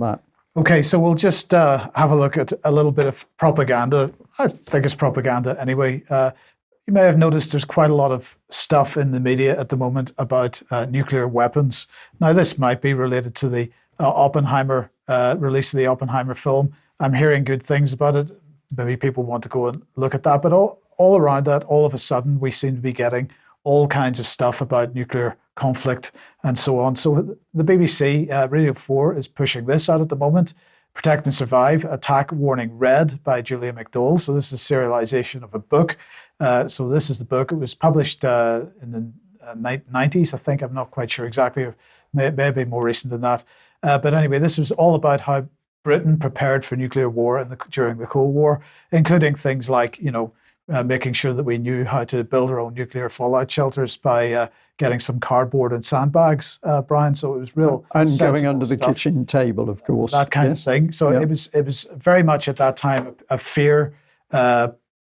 that. Okay, so we'll just have a look at a little bit of propaganda. I think it's propaganda anyway. You may have noticed there's quite a lot of stuff in the media at the moment about nuclear weapons. Now, this might be related to the Oppenheimer release of the Oppenheimer film. I'm hearing good things about it. Maybe people want to go and look at that. But all around that, all of a sudden, we seem to be getting all kinds of stuff about nuclear conflict and so on. So the BBC Radio 4 is pushing this out at the moment. Protect and Survive, Attack Warning Red by Julie McDowall. So this is serialization of a book. So this is the book. It was published in the 90s, I think. I'm not quite sure exactly. Maybe more recent than that. But anyway, this was all about how Britain prepared for nuclear war during the Cold War, including things like, making sure that we knew how to build our own nuclear fallout shelters by getting some cardboard and sandbags, Brian. So it was real. And going under the kitchen table, of course. That kind of thing. So it was very much at that time a fear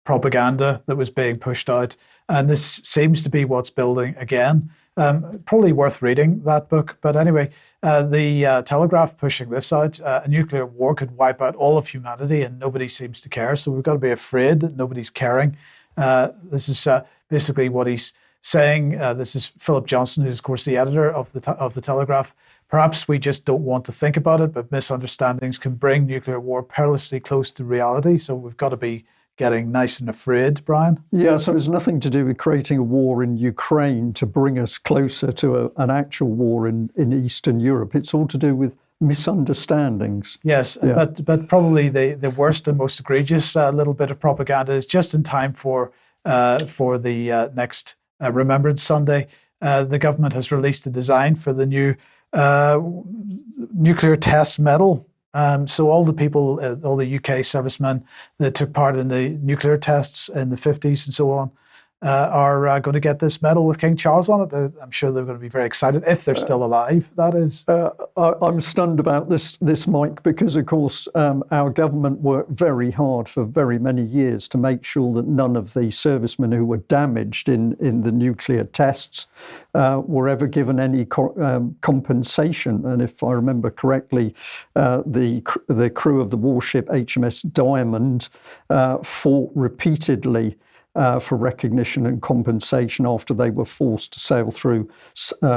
propaganda that was being pushed out. And this seems to be what's building again. Probably worth reading that book. But anyway, the Telegraph pushing this out. A nuclear war could wipe out all of humanity and nobody seems to care. So we've got to be afraid that nobody's caring. This is basically what he's saying. This is Philip Johnson, who's of course the editor of the Telegraph. Perhaps we just don't want to think about it, but misunderstandings can bring nuclear war perilously close to reality. So we've got to be getting nice and afraid, Brian? Yeah, so it's nothing to do with creating a war in Ukraine to bring us closer to an actual war in Eastern Europe. It's all to do with misunderstandings. Yes, yeah. but probably the worst and most egregious little bit of propaganda is just in time for the next Remembrance Sunday. The government has released a design for the new nuclear test medal. So all the people, all the UK servicemen that took part in the nuclear tests in the 50s and so on, are going to get this medal with King Charles on it. I'm sure they're going to be very excited, if they're still alive, that is. I'm stunned about this, Mike, because, of course, our government worked very hard for very many years to make sure that none of the servicemen who were damaged in the nuclear tests were ever given any compensation. And if I remember correctly, the crew of the warship HMS Diamond fought repeatedly for recognition and compensation after they were forced to sail through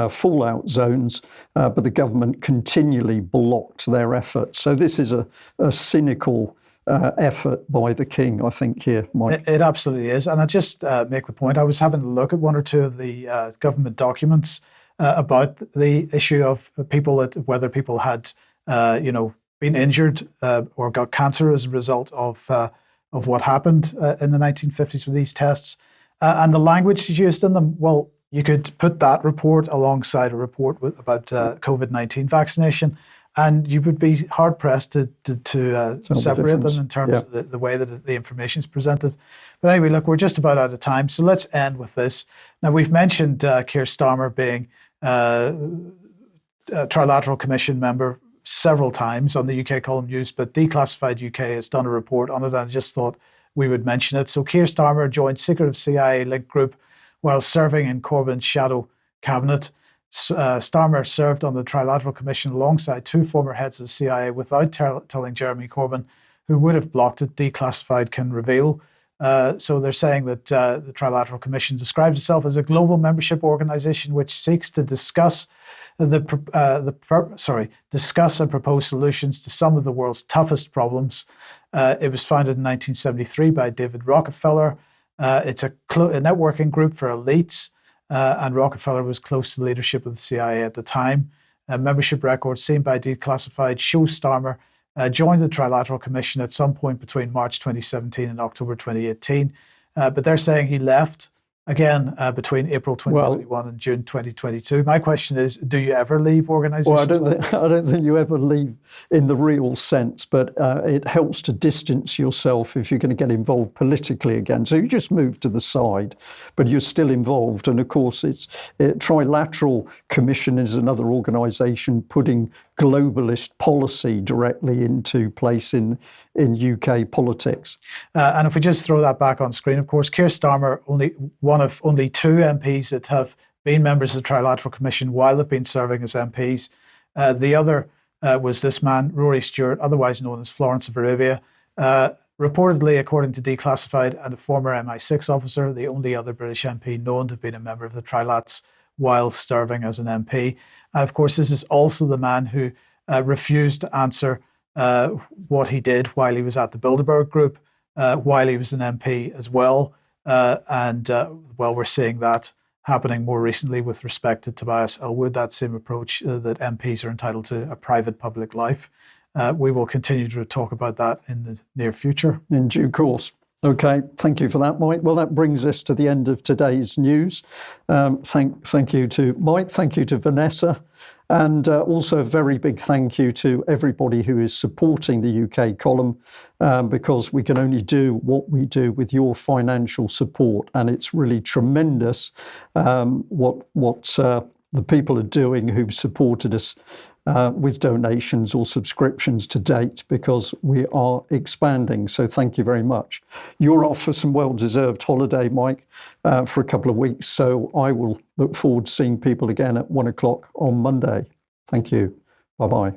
fallout zones, but the government continually blocked their efforts. So this is a cynical effort by the King, I think, here, Mike. It absolutely is. And I just make the point, I was having a look at one or two of the government documents about the issue of whether people had, been injured or got cancer as a result of what happened in the 1950s with these tests, and the language used in them. Well, you could put that report alongside a report about COVID-19 vaccination, and you would be hard pressed to separate them in terms of the way that the information is presented. But anyway, look, we're just about out of time, so let's end with this. Now, we've mentioned Keir Starmer being a Trilateral Commission member several times on the UK Column News, but Declassified UK has done a report on it, and I just thought we would mention it. So Keir Starmer joined secretive CIA link group while serving in Corbyn's shadow cabinet. Starmer served on the Trilateral Commission alongside two former heads of the CIA without telling Jeremy Corbyn, who would have blocked it, Declassified can reveal. So they're saying that the Trilateral Commission describes itself as a global membership organization which seeks to discuss discuss and propose solutions to some of the world's toughest problems. It was founded in 1973 by David Rockefeller. It's a networking group for elites, and Rockefeller was close to the leadership of the CIA at the time. Membership records seen by Declassified show Starmer joined the Trilateral Commission at some point between March 2017 and October 2018, but they're saying he left again between April 2021 and June 2022. My question is, do you ever leave organisations? Well, I don't think you ever leave in the real sense, but it helps to distance yourself if you're going to get involved politically again. So you just move to the side, but you're still involved. And of course, Trilateral Commission is another organisation putting globalist policy directly into place in UK politics. And if we just throw that back on screen, of course, Keir Starmer, one of only two MPs that have been members of the Trilateral Commission while they've been serving as MPs. The other was this man, Rory Stewart, otherwise known as Florence of Arabia. Reportedly, according to Declassified, and a former MI6 officer, the only other British MP known to have been a member of the Trilats while serving as an MP. And of course, this is also the man who refused to answer what he did while he was at the Bilderberg Group, while he was an MP as well. Well, we're seeing that happening more recently with respect to Tobias Ellwood, that same approach that MPs are entitled to a private public life. We will continue to talk about that in the near future. In due course. Okay, thank you for that, Mike. Well, that brings us to the end of today's news. Thank you to Mike, thank you to Vanessa, and also a very big thank you to everybody who is supporting the UK column, because we can only do what we do with your financial support, and it's really tremendous what the people are doing who've supported us with donations or subscriptions to date, because we are expanding. So thank you very much. You're off for some well-deserved holiday, Mike, for a couple of weeks. So I will look forward to seeing people again at 1 o'clock on Monday. Thank you. Bye-bye.